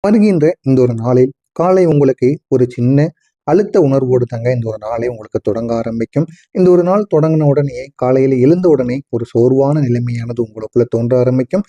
வருகின்ற இந்த ஒரு நாளில் காலை உங்களுக்கு ஒரு சின்ன அழுத்த உணர்வோடு தாங்க இந்த ஒரு நாளே உங்களுக்கு தொடங்க ஆரம்பிக்கும். இந்த ஒரு நாள் தொடங்கின உடனே காலையில எழுந்த உடனே ஒரு சோர்வான நிலைமையானது உங்களுக்குள்ள தோன்ற ஆரம்பிக்கும்.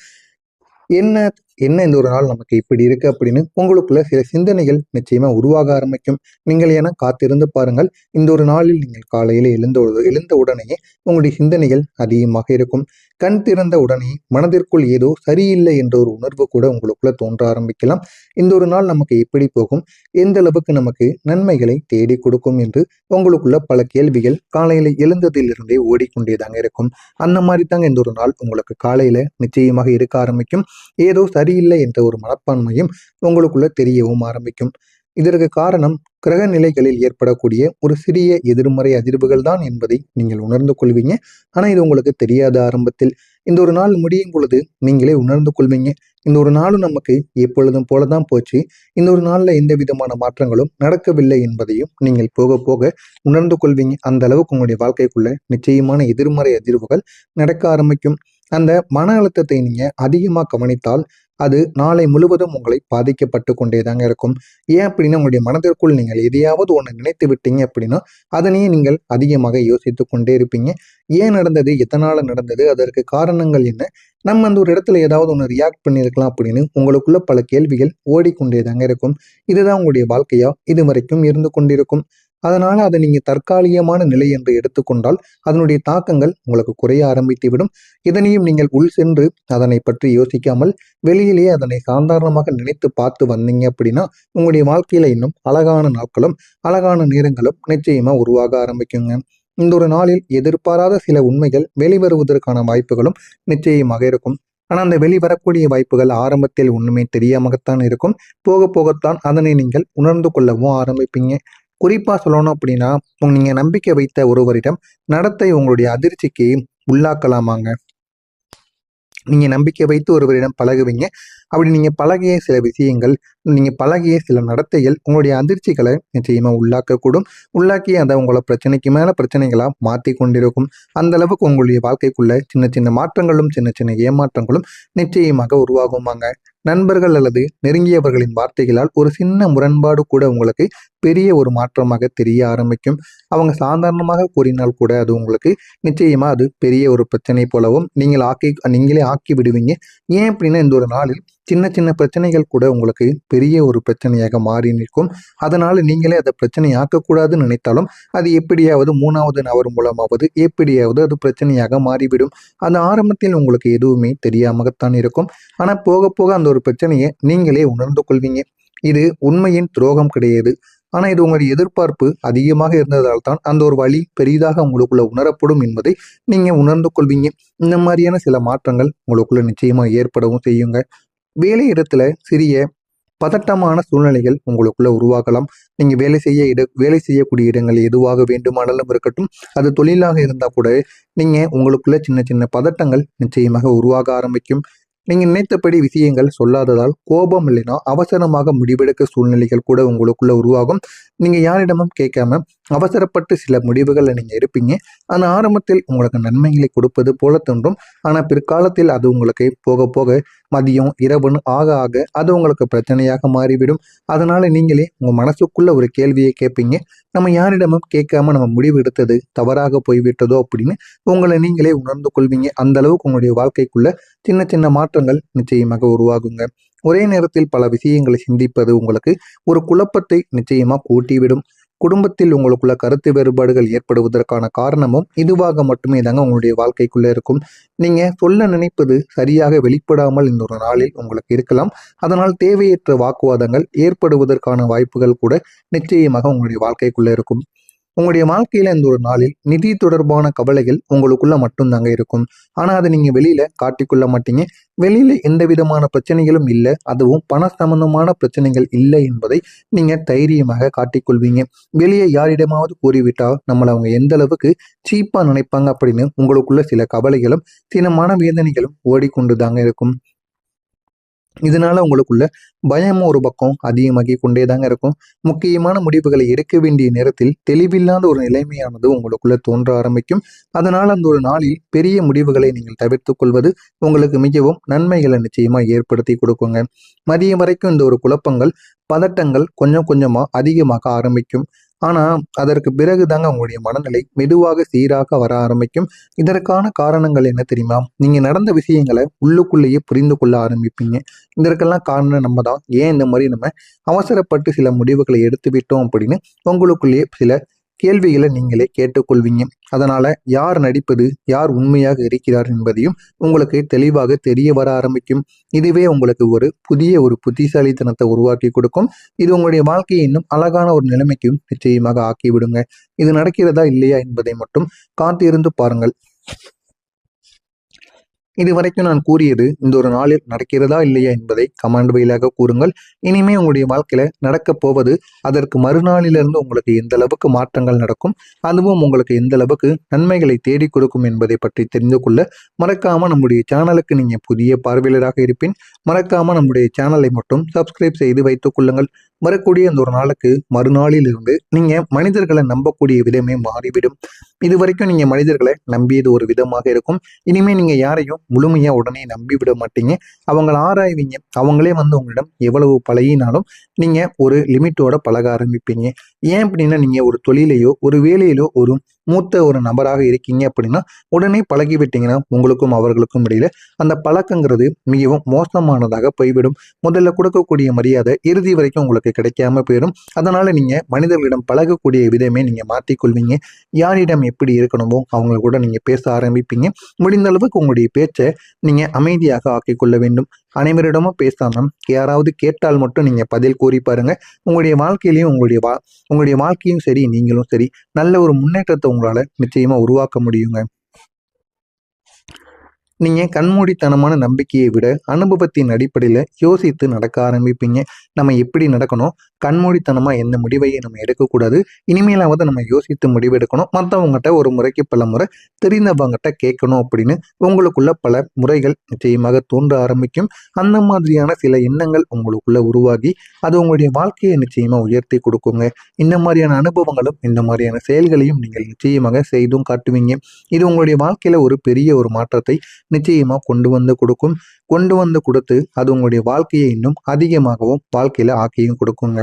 என்ன என்ன இந்த ஒரு நாள் நமக்கு இப்படி இருக்கு அப்படின்னு உங்களுக்குள்ள சில சிந்தனைகள் நிச்சயமா உருவாக ஆரம்பிக்கும். நீங்கள் என காத்திருந்து பாருங்கள். இந்த ஒரு நாளில் நீங்கள் காலையில எழுந்த உடனே உங்களுடைய சிந்தனைகள் அதிகமாக இருக்கும். கண் திறந்த உடனே மனதிற்குள் ஏதோ சரியில்லை என்ற ஒரு உணர்வு கூட உங்களுக்குள்ள தோன்ற ஆரம்பிக்கலாம். இந்த ஒரு நாள் நமக்கு எப்படி போகும், எந்த அளவுக்கு நமக்கு நன்மைகளை தேடி கொடுக்கும் என்று உங்களுக்குள்ள பல கேள்விகள் காலையில எழுந்ததிலிருந்தே ஓடிக்கொண்டேதாங்க இருக்கும். அந்த மாதிரி தாங்க இந்த ஒரு நாள் உங்களுக்கு காலையில நிச்சயமாக இருக்க ஆரம்பிக்கும். ஏதோ சரியில்லை என்ற ஒரு மனப்பான்மையும் உங்களுக்குள்ள தெரியவும் ஆரம்பிக்கும். இதற்கு காரணம் கிரக நிலைகளில் ஏற்படக்கூடிய ஒரு சிறிய எதிர்மறை அதிர்வுகள் தான் என்பதை நீங்கள் உணர்ந்து கொள்வீங்க. ஆனா இது உங்களுக்கு தெரியாத ஆரம்பத்தில். இந்த ஒரு நாள் முடியும் பொழுது நீங்களே உணர்ந்து கொள்வீங்க. இந்த ஒரு நாளும் நமக்கு எப்பொழுதும் போலதான் போச்சு. இந்த ஒரு நாள்ல எந்த விதமான மாற்றங்களும் நடக்கவில்லை என்பதையும் நீங்கள் போக போக உணர்ந்து கொள்வீங்க. அந்த அளவுக்கு உங்களுடைய வாழ்க்கைக்குள்ள நிச்சயமான எதிர்மறை அதிர்வுகள் நடக்க ஆரம்பிக்கும். அந்த மன அழுத்தத்தை நீங்க அதிகமா கவனித்தால் அது நாளை முழுவதும் உங்களை பாதிக்கப்பட்டு கொண்டே தாங்க இருக்கும். ஏன் அப்படின்னா உங்களுடைய மனதிற்குள் நீங்கள் எதையாவது ஒன்று நினைத்து விட்டீங்க அப்படின்னா அதனையே நீங்கள் அதிகமாக யோசித்து கொண்டே இருப்பீங்க. ஏன் நடந்தது, எதனால நடந்தது, அதற்கு காரணங்கள் என்ன, நம்ம அந்த ஒரு இடத்துல ஏதாவது ஒன்று ரியாக்ட் பண்ணியிருக்கலாம் அப்படின்னு உங்களுக்குள்ள பல கேள்விகள் ஓடிக்கொண்டே தாங்க இருக்கும். இதுதான் உங்களுடைய வாழ்க்கையா இது வரைக்கும் இருந்து கொண்டிருக்கும். அதனால அதை நீங்க தற்காலிகமான நிலை என்று எடுத்துக்கொண்டால் அதனுடைய தாக்கங்கள் உங்களுக்கு குறைய ஆரம்பித்து விடும். இதனையும் நீங்கள் உள் சென்று அதனை பற்றி யோசிக்காமல் வெளியிலேயே அதனை சாதாரணமாக நினைத்து பார்த்து வந்தீங்க அப்படின்னா உங்களுடைய வாழ்க்கையில இன்னும் அழகான நாட்களும் அழகான நேரங்களும் நிச்சயமா உருவாக ஆரம்பிக்குங்க. இந்த ஒரு நாளில் எதிர்பாராத சில உண்மைகள் வெளிவருவதற்கான வாய்ப்புகளும் நிச்சயமாக இருக்கும். ஆனா அந்த வெளிவரக்கூடிய வாய்ப்புகள் ஆரம்பத்தில் ஒண்ணுமே தெரியாமத்தான் இருக்கும். போக போகத்தான் அதனை நீங்கள் உணர்ந்து கொள்ளவும் ஆரம்பிப்பீங்க. குறிப்பா சொல்லணும் அப்படின்னா நீங்க நம்பிக்கை வைத்த ஒருவரிடம் நடத்தை உங்களுடைய அதிர்ச்சிக்கு உள்ளாக்கலாமாங்க. நீங்க நம்பிக்கை வைத்து ஒருவரிடம் பழகுவீங்க. அப்படி நீங்க பழகிய சில விஷயங்கள், நீங்க பழகிய சில நடத்தைகள் உங்களுடைய அதிர்ச்சிகளை நிச்சயமா உள்ளாக்கக்கூடும். உள்ளாக்கி அதை உங்களை பிரச்சனைக்கு மேல பிரச்சனைகளா மாத்தி கொண்டிருக்கும். அந்த அளவுக்கு உங்களுடைய வாழ்க்கைக்குள்ள சின்ன சின்ன மாற்றங்களும் சின்ன சின்ன ஏமாற்றங்களும் நிச்சயமாக உருவாகுமாங்க. நண்பர்கள் அல்லது நெருங்கியவர்களின் வார்த்தைகளால் ஒரு சின்ன முரண்பாடு கூட உங்களுக்கு பெரிய ஒரு மாற்றமாக தெரிய ஆரம்பிக்கும். அவங்க சாதாரணமாக கூறினால் கூட அது உங்களுக்கு நிச்சயமா அது பெரிய ஒரு பிரச்சனை போலவும் நீங்களே ஆக்கி விடுவீங்க. ஏன் அப்படின்னா இந்த ஒரு நாளில் சின்ன சின்ன பிரச்சனைகள் கூட உங்களுக்கு பெரிய ஒரு பிரச்சனையாக மாறி நிற்கும். அதனால நீங்களே அதை பிரச்சனை ஆக்கக்கூடாதுன்னு நினைத்தாலும் அது எப்படியாவது மூணாவது நபர் மூலமாவது எப்படியாவது அது பிரச்சனையாக மாறிவிடும். அது ஆரம்பத்தில் உங்களுக்கு எதுவுமே தெரியாமத்தான் இருக்கும். ஆனா போக போக அந்த ஒரு பிரச்சனையை நீங்களே உணர்ந்து கொள்வீங்க. இது உண்மையின் துரோகம் கிடையாது. ஆனா இது உங்களுடைய எதிர்பார்ப்பு அதிகமாக இருந்ததால் தான் அந்த ஒரு வழி பெரிதாக உங்களுக்குள்ள உணரப்படும் என்பதை நீங்க உணர்ந்து கொள்வீங்க. இந்த மாதிரியான சில மாற்றங்கள் உங்களுக்குள்ள நிச்சயமா ஏற்படவும் செய்யுங்க. வேலை இடத்துல சிறிய பதட்டமான சூழ்நிலைகள் உங்களுக்குள்ள உருவாகலாம். நீங்க வேலை செய்யக்கூடிய இடங்கள் எதுவாக வேண்டுமானாலும் இருக்கட்டும். அது தொழிலாக இருந்தா கூட நீங்க உங்களுக்குள்ள சின்ன சின்ன பதட்டங்கள் நிச்சயமாக உருவாக ஆரம்பிக்கும். நீங்க நினைத்தபடி விஷயங்கள் சொல்லாததால் கோபம் இல்லைன்னா அவசரமாக முடிவெடுக்க சூழ்நிலைகள் கூட உங்களுக்குள்ள உருவாகும். நீங்க யாரிடமும் கேட்காம அவசரப்பட்டு சில முடிவுகளை நீங்க எடுப்பீங்க. ஆனா ஆரம்பத்தில் உங்களுக்கு நன்மைகளை கொடுப்பது போல தோன்றும். ஆனா பிற்காலத்தில் அது உங்களுக்கு போக போக மதியம் இரவுன்னு ஆக ஆக அது உங்களுக்கு பிரச்சனையாக மாறிவிடும். அதனால நீங்களே உங்க மனசுக்குள்ள ஒரு கேள்வியை கேட்பீங்க. நம்ம யாரிடமும் கேட்காம நம்ம முடிவு எடுத்தது தவறாக போய்விட்டதோ அப்படின்னு உங்களை நீங்களே உணர்ந்து கொள்வீங்க. அந்த அளவுக்கு உங்களுடைய வாழ்க்கைக்குள்ள சின்ன சின்ன மாற்றங்கள் நிச்சயமாக உருவாகுங்க. ஒரே நேரத்தில் பல விஷயங்களை சிந்திப்பது உங்களுக்கு ஒரு குழப்பத்தை நிச்சயமா கூட்டிவிடும். குடும்பத்தில் உங்களுக்குள்ள கருத்து வேறுபாடுகள் ஏற்படுவதற்கான காரணமும் இதுவாக மட்டுமே தாங்க உங்களுடைய வாழ்க்கைக்குள்ள இருக்கும். நீங்க சொல்ல நினைப்பது சரியாக வெளிப்படாமல் இந்த ஒரு நாளில் உங்களுக்கு இருக்கலாம். அதனால் தேவையற்ற வாக்குவாதங்கள் ஏற்படுவதற்கான வாய்ப்புகள் கூட நிச்சயமாக உங்களுடைய வாழ்க்கைக்குள்ள இருக்கும். உங்களுடைய வாழ்க்கையில இந்த ஒரு நாளில் நிதி தொடர்பான கவலைகள் உங்களுக்குள்ள மட்டும்தாங்க இருக்கும். ஆனா அதை நீங்க வெளியில காட்டிக்கொள்ள மாட்டீங்க. வெளியில எந்த விதமான பிரச்சனைகளும் இல்லை, அதுவும் பண சம்பந்தமான பிரச்சனைகள் இல்லை என்பதை நீங்க தைரியமாக காட்டிக்கொள்வீங்க. வெளியே யாரிடமாவது கூறிவிட்டா நம்மளை அவங்க எந்த அளவுக்கு சீப்பா நினைப்பாங்க அப்படின்னு உங்களுக்குள்ள சில கவலைகளும் சில மனவேதனைகளும் ஓடிக்கொண்டு தாங்க இருக்கும். இதனால உங்களுக்குள்ள பயமும் ஒரு பக்கம் அதிகமாகி கொண்டே தாங்க இருக்கும். முக்கியமான முடிவுகளை எடுக்க வேண்டிய நேரத்தில் தெளிவில்லாத ஒரு நிலைமையானது உங்களுக்குள்ள தோன்ற ஆரம்பிக்கும். அதனால் அந்த ஒரு நாளில் பெரிய முடிவுகளை நீங்கள் தவிர்த்து கொள்வது உங்களுக்கு மிகவும் நன்மைகளை நிச்சயமா ஏற்படுத்தி கொடுக்குங்க. மதியம் வரைக்கும் இந்த ஒரு குழப்பங்கள், பதட்டங்கள் கொஞ்சம் கொஞ்சமா அதிகமாக ஆரம்பிக்கும். ஆனா அதற்கு பிறகு தாங்க உங்களுடைய மனநிலை மெதுவாக சீராக வர ஆரம்பிக்கும். இதற்கான காரணங்கள் என்ன தெரியுமா? நீங்க நடந்த விஷயங்களை உள்ளுக்குள்ளேயே புரிந்து கொள்ள ஆரம்பிப்பீங்க. இதற்கெல்லாம் காரணம் நம்ம தான். ஏன் இந்த மாதிரி நம்ம அவசரப்பட்டு சில முடிவுகளை எடுத்து விட்டோம் அப்படின்னு உங்களுக்குள்ளேயே சில கேள்விகளை நீங்களே கேட்டுக்கொள்வீங்க. அதனால யார் நடிப்பது, யார் உண்மையாக இருக்கிறார் என்பதையும் உங்களுக்கு தெளிவாக தெரிய வர ஆரம்பிக்கும். இதுவே உங்களுக்கு ஒரு புதிய ஒரு புத்திசாலித்தனத்தை உருவாக்கி கொடுக்கும். இது உங்களுடைய வாழ்க்கையை இன்னும் அழகான ஒரு நிலைமைக்கும் நிச்சயமாக ஆக்கிவிடுங்க. இது நடக்கிறதா இல்லையா என்பதை மட்டும் காத்திருந்து பாருங்கள். இதுவரைக்கும் நான் கூறியது இந்த ஒரு நாளில் நடக்கிறதா இல்லையா என்பதை கமெண்ட் வாயிலாக கூறுங்கள். இனிமே உங்களுடைய வாழ்க்கையில நடக்கப் போவது, அதற்கு மறுநாளிலிருந்து உங்களுக்கு எந்த அளவுக்கு மாற்றங்கள் நடக்கும், அதுவும் உங்களுக்கு எந்த அளவுக்கு நன்மைகளை தேடி கொடுக்கும் என்பதை பற்றி தெரிந்து கொள்ள மறக்காம நம்முடைய சேனலுக்கு நீங்க புதிய பார்வையாளராக இருப்பின் மறக்காம நம்முடைய சேனலை மட்டும் சப்ஸ்கிரைப் செய்து வைத்துக் கொள்ளுங்கள். வரக்கூடிய அந்த ஒரு நாளுக்கு மறுநாளில் இருந்து நீங்க மனிதர்களை நம்பக்கூடிய விதமே மாறிவிடும். இதுவரைக்கும் நீங்க மனிதர்களை நம்பியது ஒரு விதமாக இருக்கும். இனிமே நீங்க யாரையும் முழுமையா உடனே நம்பி விட மாட்டீங்க. அவங்கள ஆராய்வீங்க. அவங்களே வந்து உங்களிடம் எவ்வளவு பழகினாலும் நீங்க ஒரு லிமிட்டோட பழக ஆரம்பிப்பீங்க. ஏன் அப்படின்னா நீங்க ஒரு தொழிலையோ ஒரு வேலையிலோ ஒரு மூத்த ஒரு நபராக இருக்கீங்க அப்படின்னா உடனே பழகி விட்டீங்கன்னா உங்களுக்கும் அவர்களுக்கும் இடையில அந்த பழக்கங்கிறது மிகவும் மோசமானதாக போய்விடும். முதல்ல கொடுக்கக்கூடிய மரியாதை இறுதி வரைக்கும் உங்களுக்கு கிடைக்காம போயிடும். அதனால நீங்க மனிதர்களிடம் பழகக்கூடிய விதமே நீங்க மாற்றிக்கொள்வீங்க. யாரிடம் எப்படி இருக்கணுமோ அவங்க கூட நீங்க பேச ஆரம்பிப்பீங்க. முடிந்த அளவுக்கு உங்களுடைய பேச்சை நீங்க அமைதியாக ஆக்கிக் கொள்ள வேண்டும். அனைவரிடமும் பேசாம யாராவது கேட்டால் மட்டும் நீங்க பதில் கூறி பாருங்க. உங்களுடைய வாழ்க்கையிலையும் உங்களுடைய வாழ்க்கையும் சரி, நீங்களும் சரி, நல்ல ஒரு முன்னேற்றத்தை உங்களால நிச்சயமா உருவாக்க முடியுங்க. நீங்க கண்மூடித்தனமான நம்பிக்கையை விட அனுபவத்தின் அடிப்படையில யோசித்து நடக்க ஆரம்பிப்பீங்க. நம்ம எப்படி நடக்கணும், கண்மூடித்தனமா எந்த முடிவையும் நம்ம எடுக்கக்கூடாது. இனிமேலாவது நம்ம யோசித்து முடிவெடுக்கணும். மற்றவங்ககிட்ட ஒரு முறைக்கு பல முறை தெரிந்தவங்ககிட்ட கேட்கணும் அப்படின்னு உங்களுக்குள்ள பல முறைகள் நிச்சயமாக தோன்ற ஆரம்பிக்கும். அந்த மாதிரியான சில எண்ணங்கள் உங்களுக்குள்ள உருவாகி அது உங்களுடைய வாழ்க்கையை நிச்சயமா உயர்த்தி கொடுக்குங்க. இந்த மாதிரியான அனுபவங்களும் இந்த மாதிரியான செயல்களையும் நீங்கள் நிச்சயமாக செய்தும் காட்டுவீங்க. இது உங்களுடைய வாழ்க்கையில ஒரு பெரிய ஒரு மாற்றத்தை நிச்சயமா கொண்டு வந்து கொடுத்து அது உங்களுடைய வாழ்க்கையை இன்னும் அதிகமாகவும் வாழ்க்கையில ஆக்கியும் கொடுக்குங்க.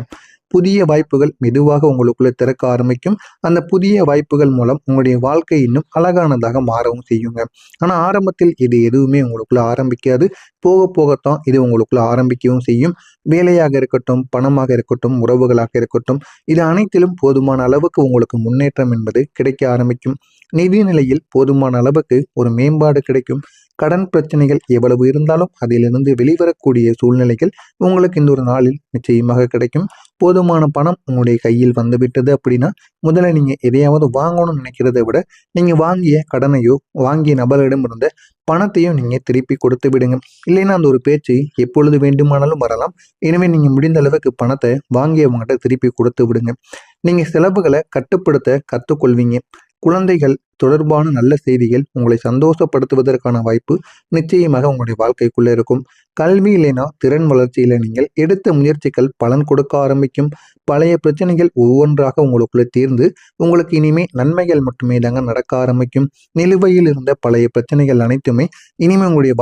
புதிய வாய்ப்புகள் மெதுவாக உங்களுக்குள்ள திறக்க ஆரம்பிக்கும். அந்த புதிய வாய்ப்புகள் மூலம் உங்களுடைய வாழ்க்கை இன்னும் அழகானதாக மாறவும் செய்யுங்க. ஆனா ஆரம்பத்தில் இது எதுவுமே உங்களுக்குள்ள ஆரம்பிக்காது. போக போகத்தான் இது உங்களுக்குள்ள ஆரம்பிக்கவும் செய்யும். வேலையாக இருக்கட்டும், பணமாக இருக்கட்டும், உறவுகளாக இருக்கட்டும், இது அனைத்திலும் போதுமான அளவுக்கு உங்களுக்கு முன்னேற்றம் என்பது கிடைக்க ஆரம்பிக்கும். நிதி நிலையில் போதுமான அளவுக்கு ஒரு மேம்பாடு கிடைக்கும். கடன் பிரச்சனைகள் எவ்வளவு இருந்தாலும் அதிலிருந்து வெளிவரக்கூடிய சூழ்நிலைகள் உங்களுக்கு இந்த ஒரு நாளில் நிச்சயமாக கிடைக்கும். போதுமான பணம் உங்களுடைய கையில் வந்துவிட்டது அப்படின்னா முதல்ல நீங்க எதையாவது வாங்கணும்னு நினைக்கிறதை விட நீங்க வாங்கிய கடனையோ வாங்கிய நபரிடம் இருந்த பணத்தையும் நீங்க திருப்பி கொடுத்து விடுங்க. இல்லைன்னா அந்த ஒரு பேச்சு எப்பொழுது வேண்டுமானாலும் வரலாம். எனவே நீங்க முடிந்த அளவுக்கு பணத்தை வாங்கியவங்ககிட்ட திருப்பி கொடுத்து விடுங்க. நீங்க செலவுகளை கட்டுப்படுத்த கற்றுக்கொள்வீங்க. குழந்தைகள் தொடர்பான நல்ல செய்திகள் உங்களை சந்தோஷப்படுத்துவதற்கான வாய்ப்பு நிச்சயமாக உங்களுடைய வாழ்க்கைக்குள்ள இருக்கும். கல்வி இல்லைனா திறன் வளர்ச்சியில நீங்கள் எடுத்த முயற்சிகள் பலன் கொடுக்க ஆரம்பிக்கும். பழைய பிரச்சனைகள் ஒவ்வொன்றாக உங்களுக்குள்ள தீர்ந்து உங்களுக்கு இனிமே நன்மைகள் மட்டுமே தாங்க நடக்க ஆரம்பிக்கும். நிலுவையில் இருந்த பழைய பிரச்சனைகள் அனைத்துமே இனிமே உங்களுடைய